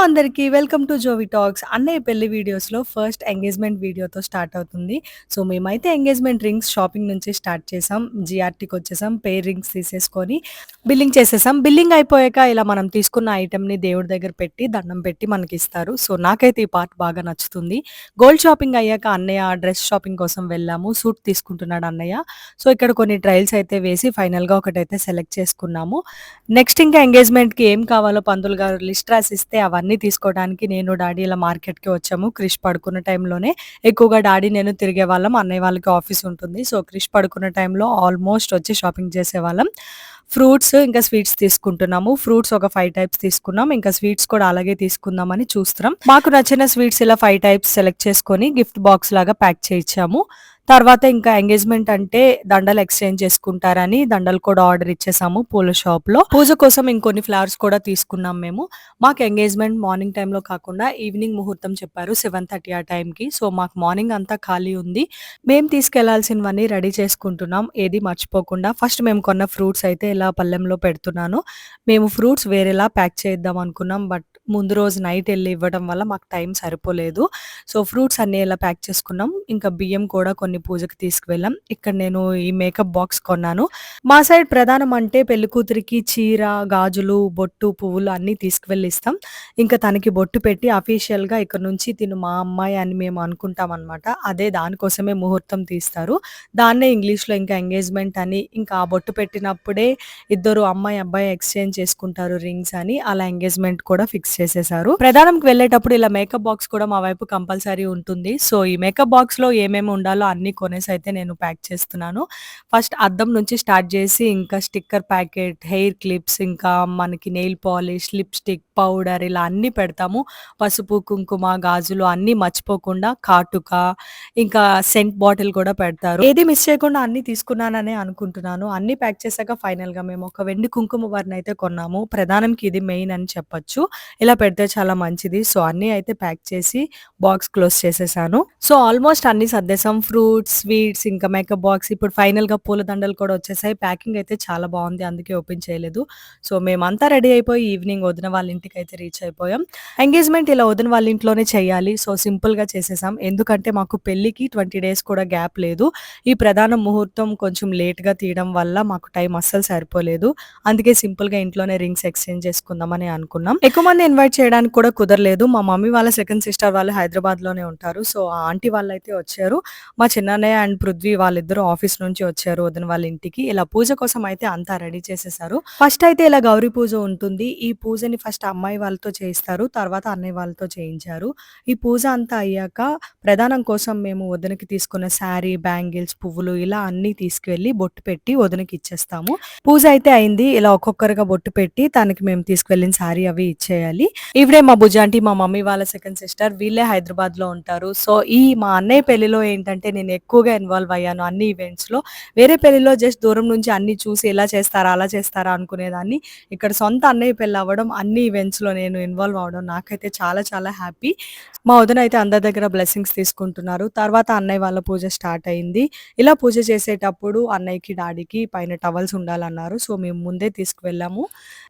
అందరికీ welcome to జోవి talks. అన్నయ్య పెళ్లి వీడియోస్‌లో ఫస్ట్ ఎంగేజ్‌మెంట్ వీడియోతో స్టార్ట్ అవుతుంది. సో, మేమైతే ఎంగేజ్‌మెంట్ రింగ్స్ షాపింగ్ నుంచి స్టార్ట్ చేసాం. జీఆర్‌టీకొచ్చేసాం. పెయిర్ రింగ్స్ తీసేసుకొని బిల్లింగ్ చేసేసాం. బిల్లింగ్ అయిపోయాక ఇలా మనం తీసుకున్న ఐటెమ్‌ని దేవుడి దగ్గర పెట్టి దండం పెట్టి మనకిస్తారు. సో, నాకైతే ఈ పార్ట్ బాగా నచ్చుతుంది. గోల్డ్ షాపింగ్ అయ్యాక అన్నయ్య డ్రెస్ షాపింగ్ కోసం వెళ్ళాము. సూట్ తీసుకుంటున్నాడు అన్నయ్య. సో, ఇక్కడ కొన్ని ట్రయల్స్ అయితే వేసి ఫైనల్‌గా ఒకటైతే సెలెక్ట్ చేసుకున్నాము. నెక్స్ట్ ఇంకా ఎంగేజ్‌మెంట్‌కి ఏం కావాలో పంతులు గారు లిస్ట్ రాసిస్తే అవన్నీ తీసుకోవడానికి నేను, డాడీ ఇలా మార్కెట్‌కి వచ్చాము. క్రిష్ పడుకున్న టైంలోనే ఎక్కువగా డాడీ, నేను తిరిగేవాళ్ళం. అన్నయ్య వాళ్ళకి ఆఫీస్ ఉంటుంది. సో, క్రిష్ పడుకున్న టైంలో ఆల్మోస్ట్ వచ్చి షాపింగ్ చేసేవాళ్ళం. ఫ్రూట్స్ ఇంకా స్వీట్స్ తీసుకుంటున్నాము. ఫ్రూట్స్ ఒక 5 టైప్స్ తీసుకున్నాం. ఇంకా స్వీట్స్ కూడా అలాగే తీసుకుందామని చూస్తున్నాం. మాకు నచ్చిన స్వీట్స్ ఇలా 5 టైప్స్ సెలెక్ట్ చేసుకొని గిఫ్ట్ బాక్స్ లాగా ప్యాక్ చేయించాము. తర్వాత ఇంకా ఎంగేజ్‌మెంట్ అంటే దండలు ఎక్స్‌చేంజ్ చేసుకుంటారని దండలు కూడా ఆర్డర్ ఇచ్చేసాము పూల షాప్‌లో. పూజ కోసం ఇంకొన్ని ఫ్లవర్స్ కూడా తీసుకున్నాం మేము. మాకు ఎంగేజ్‌మెంట్ మార్నింగ్ టైమ్‌లో కాకుండా ఈవినింగ్ ముహూర్తం చెప్పారు 7:30 ఆ టైంకి. సో, మాకు మార్నింగ్ అంతా ఖాళీ ఉంది. మేము తీసుకెళ్లాల్సినవన్నీ రెడీ చేసుకుంటున్నాం. ఏది మర్చిపోకుండా. ఫస్ట్ మేము కొన్న ఫ్రూట్స్ అయితే ఇలా పళ్ళెంలో పెడుతున్నాను. మేము ఫ్రూట్స్ వేరేలా ప్యాక్ చేద్దాం అనుకున్నాం. బట్ ముందు రోజు నైట్ ఎళ్లి ఇవ్వడం వల్ల మాకు టైం సరిపోలేదు. సో, ఫ్రూట్స్ అన్నీ ఇలా ప్యాక్ చేసుకున్నాం. ఇంకా బియ్యం కూడా కొన్ని పూజకి తీసుకువెళ్ళాం. ఇక్కడ నేను ఈ మేకప్ బాక్స్ కొన్నాను. మా సైడ్ ప్రధానం అంటే పెళ్ళికూతురికి చీర, గాజులు, బొట్టు, పువ్వులు అన్నీ తీసుకువెళ్ళి ఇస్తాం. ఇంకా తనకి బొట్టు పెట్టి అఫీషియల్‌గా ఇక నుంచి తిను మా అమ్మాయి అని మేము అనుకుంటామనమాట. అదే దానికోసమే ముహూర్తం తీస్తారు. దాన్నే ఇంగ్లీష్‌లో ఇంకా ఎంగేజ్‌మెంట్ అని, ఇంకా ఆ బొట్టు పెట్టినప్పుడే ఇద్దరు అమ్మాయి, అబ్బాయి ఎక్స్‌చేంజ్ చేసుకుంటారు రింగ్స్ అని అలా ఎంగేజ్‌మెంట్ కూడా ఫిక్స్ చేసేసారు. ప్రధానంకి వెళ్ళేటప్పుడు ఇలా మేకప్ బాక్స్ కూడా మా వైపు కంపల్సరీ ఉంటుంది. సో, ఈ మేకప్ బాక్స్‌లో ఏమేమి ఉండాలో అన్నీ కొనేసైతే నేను ప్యాక్ చేస్తున్నాను. ఫస్ట్ అద్దం నుంచి స్టార్ట్ చేసి ఇంకా స్టిక్కర్ ప్యాకెట్, హెయిర్ క్లిప్స్, ఇంకా మనకి నెయిల్ పాలిష్, లిప్‌స్టిక్, పౌడర్ ఇలా అన్నీ పెడతాము. పసుపు, కుంకుమ, గాజులు అన్నీ మర్చిపోకుండా కాటుక, ఇంకా సెంట్ బాటిల్ కూడా పెడతారు. ఏది మిస్ చేయకుండా అన్నీ తీసుకున్నాననే అనుకుంటున్నాను. అన్నీ ప్యాక్ చేశాక ఫైనల్‌గా మేము ఒక వెండి కుంకుమ భరణైతే కొన్నాము. ప్రధానంకి ఇది మెయిన్ అని చెప్పొచ్చు. ఇలా పెడితే చాలా మంచిది. సో, అన్నీ అయితే ప్యాక్ చేసి బాక్స్ క్లోజ్ చేసేసాను. సో, ఆల్మోస్ట్ అన్నీ సర్దేసాం. ఫ్రూట్స్, స్వీట్స్, ఇంకా మేకప్ బాక్స్ ఇప్పుడు ఫైనల్‌గా పూల దండలు కూడా వచ్చేసాయి. ప్యాకింగ్ అయితే చాలా బావుంది. అందుకే ఓపెన్ చేయలేదు. సో, మేమంతా రెడీ అయిపోయి ఈవినింగ్ వదిన వాళ్ళ ఇంటికైతే రీచ్ అయిపోయాం. ఎంగేజ్‌మెంట్ ఇలా వదిన వాళ్ళ ఇంట్లోనే చేయాలి. సో, సింపుల్‌గా చేసేసాం. ఎందుకంటే మాకు పెళ్ళికి 20 డేస్ కూడా గ్యాప్ లేదు. ఈ ప్రధాన ముహూర్తం కొంచెం లేట్‌గా తీయడం వల్ల మాకు టైం అస్సలు సరిపోలేదు. అందుకే సింపుల్‌గా ఇంట్లోనే రింగ్స్ ఎక్స్‌చేంజ్ చేసుకుందామని అనుకున్నాం. ఎక్కువ మంది ఇన్వైట్ చేయడానికి కూడా కుదరలేదు. మా మమ్మీ వాళ్ళ సెకండ్ సిస్టర్ వాళ్ళు హైదరాబాద్‌లోనే ఉంటారు. సో, ఆ ఆంటీ వాళ్ళైతే వచ్చారు. మా చిన్నన్నయ్య అండ్ పృథ్వీ వాళ్ళిద్దరూ ఆఫీస్ నుంచి వచ్చారు వదిన వాళ్ళ ఇంటికి. ఇలా పూజ కోసం అయితే అంతా రెడీ చేసేసారు. ఫస్ట్ అయితే ఇలా గౌరీ పూజ ఉంటుంది. ఈ పూజని ఫస్ట్ అమ్మాయి వాళ్ళతో చేయిస్తారు. తర్వాత అన్నయ్య వాళ్ళతో చేయించారు. ఈ పూజ అంతా అయ్యాక ప్రధానం కోసం మేము వదినకి తీసుకున్న శారీ, బ్యాంగిల్స్, పువ్వులు ఇలా అన్నీ తీసుకువెళ్ళి బొట్టు పెట్టి వదినకి ఇచ్చేస్తాము. పూజ అయితే అయింది. ఇలా ఒక్కొక్కరుగా బొట్టు పెట్టి తనకి మేము తీసుకువెళ్ళిన శారీ అవి ఇచ్చేయాలి. ఈవిడే మా బుజ్జాంటి, మా మమ్మీ వాళ్ళ సెకండ్ సిస్టర్. వీళ్ళే హైదరాబాద్‌లో ఉంటారు. సో, ఈ మా అన్నయ్య పెళ్లిలో ఏంటంటే నేను ఎక్కువగా ఇన్వాల్వ్ అయ్యాను అన్ని ఈవెంట్స్‌లో. వేరే పెళ్లిలో జస్ట్ దూరం నుంచి అన్నీ చూసి ఇలా చేస్తారా, అలా చేస్తారా అనుకునేదాన్ని. ఇక్కడ సొంత అన్నయ్య పెళ్లి అవ్వడం, అన్ని ఈవెంట్స్‌లో నేను ఇన్వాల్వ్ అవ్వడం నాకైతే చాలా చాలా హ్యాపీ. మా వదిన అయితే అందరి దగ్గర బ్లెస్సింగ్స్ తీసుకుంటున్నారు. తర్వాత అన్నయ్య వాళ్ళ పూజ స్టార్ట్ అయింది. ఇలా పూజ చేసేటప్పుడు అన్నయ్యకి, డాడీకి పైన టవల్స్ ఉండాలన్నారు. సో, మేము ముందే తీసుకువెళ్ళాము.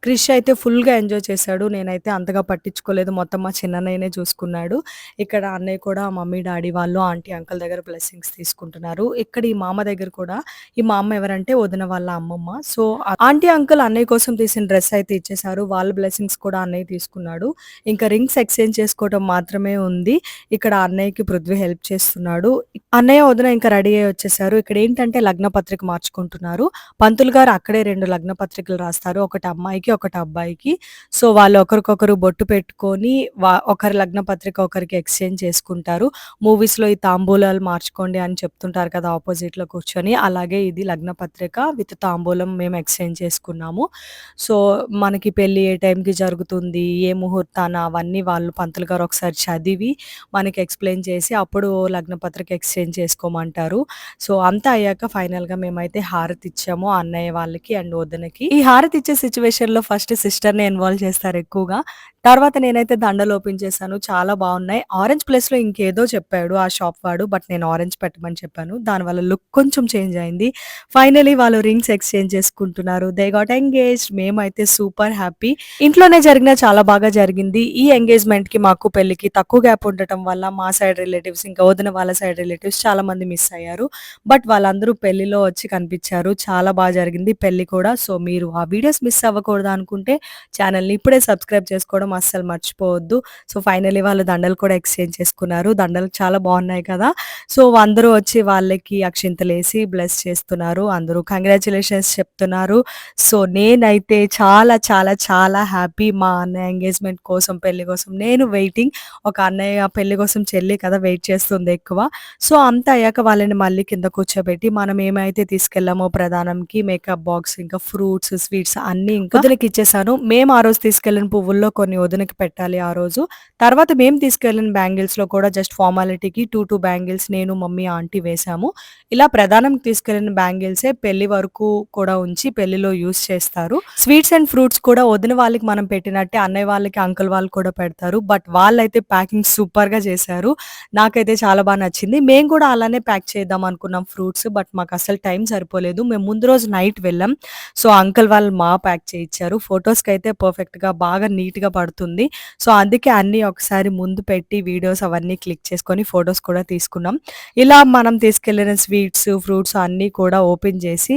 క్రిష్ అయితే ఫుల్‌గా ఎంజాయ్ చేశాడు. నేనైతే అంతగా పట్టించుకోలేదు. మొత్తం మా చిన్నన్నయ్యనే చూసుకున్నాడు. ఇక్కడ అన్నయ్య కూడా మమ్మీ, డాడీ వాళ్ళు, ఆంటీ, అంకుల్ దగ్గర బ్లెస్సింగ్స్ తీసుకుంటున్నారు. ఇక్కడ ఈ మామ దగ్గర కూడా ఈ మా అమ్మ ఎవరంటే వదిన వాళ్ళ అమ్మమ్మ. సో, ఆంటీ, అంకుల్ అన్నయ్య కోసం తీసిన డ్రెస్ అయితే ఇచ్చేసారు. వాళ్ళ బ్లెస్సింగ్స్ కూడా అన్నయ్య తీసుకున్నాడు. ఇంకా రింగ్స్ ఎక్స్‌చేంజ్ చేసుకోవడం మాత్రమే ఉంది. ఇక్కడ అన్నయ్యకి పృథ్వీ హెల్ప్ చేస్తున్నాడు. అన్నయ్య, వదిన ఇంకా రెడీ అయ్యి వచ్చేసారు. ఇక్కడ ఏంటంటే లగ్న పత్రిక మార్చుకుంటున్నారు. పంతులు గారు అక్కడే 2 లగ్న పత్రికలు రాస్తారు. ఒకటి అమ్మాయికి, ఒకటి అబ్బాయికి. సో, వాళ్ళు ఒకరికొకరు బొట్టు పెట్టుకొని ఒకరి లగ్న పత్రిక ఒకరికి ఎక్స్‌చేంజ్ చేసుకుంటారు. మూవీస్‌లో ఈ తాంబూలాలు మార్చుకోండి అని చెప్తుంటారు కదా! ఆపోజిట్‌లో కూర్చొని. అలాగే ఇది లగ్న పత్రిక విత్ తాంబూలం మేము ఎక్స్‌చేంజ్ చేసుకున్నాము. సో, మనకి పెళ్లి ఏ టైంకి జరుగుతుంది, ఏ ముహూర్తాన అవన్నీ వాళ్ళు పంతులు గారు ఒకసారి చదివి మనకి ఎక్స్‌ప్లెయిన్ చేసి అప్పుడు లగ్న పత్రిక ఎక్స్‌చేంజ్ చేసుకోమంటారు. సో, అంతా అయ్యాక ఫైనల్‌గా మేమైతే హారతి ఇచ్చాము అన్నయ్య వాళ్ళకి. పెళ్ళికి అండ్ వదినకి. ఈ హారతి ఇచ్చే సిట్యుయేషన్‌లో ఫస్ట్ సిస్టర్‌ని ఇన్వాల్వ్ చేస్తారు ఎక్కువగా. తర్వాత నేనైతే దండలు ఓపెన్ చేశాను. చాలా బావున్నాయి. ఆరెంజ్ ప్లేస్‌లో ఇంకేదో చెప్పాడు ఆ షాప్ వాడు. బట్ నేను ఆరెంజ్ పెట్టమని చెప్పాను. దానివల్ల లుక్ కొంచెం చేంజ్ అయింది. ఫైనల్లీ వాళ్ళు రింగ్స్ ఎక్స్‌చేంజ్ చేసుకుంటున్నారు. They got engaged. మేమైతే సూపర్ హ్యాపీ. ఇంట్లోనే జరిగినా చాలా బాగా జరిగింది. ఈ ఎంగేజ్‌మెంట్‌కి మాకు పెళ్ళికి తక్కువ గ్యాప్ ఉండటం వల్ల మా సైడ్ రిలేటివ్స్ ఇంకా వదిన వాళ్ళ సైడ్ రిలేటివ్స్ చాలా మంది మిస్ అయ్యారు. బట్ వాళ్ళందరూ పెళ్లిలో వచ్చి కనిపించారు. చాలా బా జరిగింది పెళ్లి కూడా. సో, మీరు ఆ వీడియోస్ మిస్ అవ్వకూడదు అనుకుంటే ఛానెల్‌ని ఇప్పుడే సబ్స్క్రైబ్ చేసుకోవడం అస్సలు మర్చిపోవద్దు. సో, ఫైనల్లీ వాళ్ళు దండలు కూడా ఎక్స్‌చేంజ్ చేసుకున్నారు. దండలు చాలా బావున్నాయి కదా! సో, అందరూ వచ్చి వాళ్ళకి అక్షింతలేసి బ్లెస్ చేస్తున్నారు. అందరూ కంగ్రాచ్యులేషన్స్ చెప్తున్నారు. సో, నేనైతే చాలా చాలా చాలా హ్యాపీ మా అన్నయ్య ఎంగేజ్‌మెంట్ కోసం, పెళ్లి కోసం నేను వెయిటింగ్. ఒక అన్నయ్య పెళ్లి కోసం చెల్లి కదా వెయిట్ చేస్తుంది ఎక్కువ. సో, అంతా అయ్యాక వాళ్ళని మళ్ళీ కింద కూర్చోబెట్టి మనం ఏమైతే తీసుకెళ్ళామో ప్రధానంకి మేకప్ బాక్స్, ఇంకా ఫ్రూట్స్, స్వీట్స్ అన్నీ ఇంకా వదినకిచ్చేసాను. మేము ఆ రోజు తీసుకెళ్ళిన పువ్వుల్లో కొన్ని వదినకి పెట్టాలి ఆ రోజు. తర్వాత మేము తీసుకెళ్ళిన బ్యాంగిల్స్‌లో కూడా జస్ట్ ఫార్మాలిటీకి 2 బ్యాంగిల్స్ నేను, మమ్మీ, ఆంటీ వేశాము. ఇలా ప్రధానంకి తీసుకెళ్ళిన బ్యాంగిల్సే పెళ్లి వరకు కూడా ఉంచి పెళ్లిలో యూజ్ చేస్తారు. స్వీట్స్ అండ్ ఫ్రూట్స్ కూడా వదిన వాళ్ళకి మనం పెట్టినట్టే అన్నయ్య వాళ్ళకి, అంకుల్ వాళ్ళు కూడా పెడతారు. బట్ వాళ్ళైతే ప్యాకింగ్ సూపర్‌గా చేశారు. నాకైతే చాలా బా నచ్చింది. మేము కూడా అలానే ప్యాక్ చేద్దాం అనుకున్నాం ఫ్రూట్స్. బట్ మాకసలు టైం సరిపోలేదు. మేము ముందు రోజు నైట్ వెళ్ళాం. సో, అంకుల్ వాళ్ళు ప్యాక్ చేయిచ్చారు. ఫోటోస్‌కైతే పర్ఫెక్ట్‌గా బాగా నీట్‌గా పడుతుంది. సో, అందుకే అన్నీ ఒకసారి ముందు పెట్టి వీడియోస్ అవన్నీ క్లిక్ చేసుకొని ఫోటోస్ కూడా తీసుకున్నాం. ఇలా మనం తీసుకెళ్ళిన స్వీట్స్, ఫ్రూట్స్ అన్నీ కూడా ఓపెన్ చేసి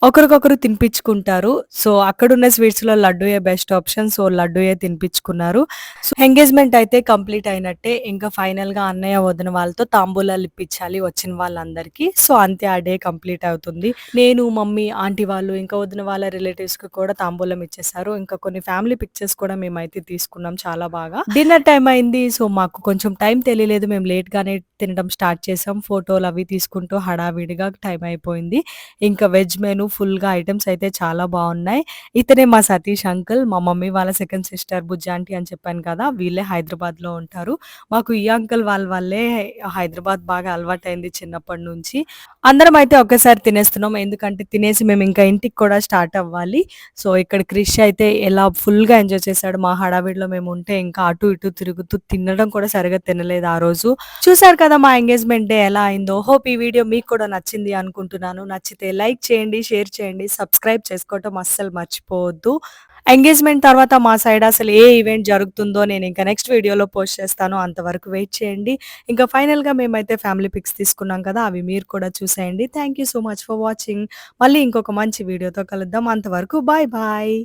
ఒకరికొకరు తినిపించుకుంటారు. సో, అక్కడున్న స్వీట్స్‌లో లడ్డూయే బెస్ట్ ఆప్షన్. సో, లడ్డూయే తినిపించుకున్నారు. సో, ఎంగేజ్‌మెంట్ అయితే కంప్లీట్ అయినట్టే. ఇంకా ఫైనల్‌గా అన్నయ్య, వదిన వాళ్ళతో తాంబూలాలు ఇప్పించాలి వచ్చిన వాళ్ళందరికీ. సో, అంతే ఆ డే కంప్లీట్ అవుతుంది. నేను, మమ్మీ, ఆంటీ వాళ్ళు ఇంకా వదిన వాళ్ళ రిలేటివ్స్‌కి కూడా తాంబూలం ఇచ్చేసారు. ఇంకా కొన్ని ఫ్యామిలీ పిక్చర్స్ కూడా మేమైతే తీసుకున్నాం చాలా బాగా. డిన్నర్ టైమ్ అయింది. సో, మాకు కొంచెం టైం తెలియలేదు. మేము లేట్‌గానే తినడం స్టార్ట్ చేసాం. ఫోటోలు అవి తీసుకుంటూ హడావిడిగా టైం అయిపోయింది. ఇంకా వెజ్ మెను ఫుల్‌గా ఐటెమ్స్ అయితే చాలా బావున్నాయి. ఇతనే మా సతీష్ అంకుల్. మా మమ్మీ వాళ్ళ సెకండ్ సిస్టర్ బుజ్జి ఆంటీ అని చెప్పాను కదా! వీళ్ళే హైదరాబాద్‌లో ఉంటారు. మాకు ఈ అంకుల్ వాళ్ళ వల్లే హైదరాబాద్ బాగా అలవాటయింది చిన్నప్పటి నుంచి. అందరం అయితే ఒకేసారి తినేస్తున్నాం. ఎందుకంటే తినేసి మేము ఇంకా ఇంటికి కూడా స్టార్ట్ అవ్వాలి. సో, ఇక్కడ క్రిష్ అయితే ఎలా ఫుల్‌గా ఎంజాయ్ చేశాడు. మా హడావిడిలో మేము ఉంటే ఇంకా అటు ఇటు తిరుగుతూ తినడం కూడా సరిగ్గా తినలేదు ఆ రోజు. చూసారు కదా మా ఎంగేజ్‌మెంట్ డే ఎలా అయిందో. హోప్ ఈ వీడియో మీకు కూడా నచ్చింది అనుకుంటున్నాను. నచ్చితే లైక్ చేయండి, షేర్ చేయండి, సబ్స్క్రైబ్ చేసుకోవటం అస్సలు మర్చిపోవద్దు. ఎంగేజ్‌మెంట్ తర్వాత మా సైడ్ అసలు ఏ ఈవెంట్ జరుగుతుందో నేను ఇంకా నెక్స్ట్ వీడియోలో పోస్ట్ చేస్తాను. అంతవరకు వెయిట్ చేయండి. ఇంకా ఫైనల్‌గా మేమైతే ఫ్యామిలీ పిక్స్ తీసుకున్నాం కదా! అవి మీరు కూడా చూసేయండి. Thank you so much for watching. మళ్ళీ ఇంకొక మంచి వీడియోతో కలుద్దాం. అంతవరకు బాయ్ బాయ్.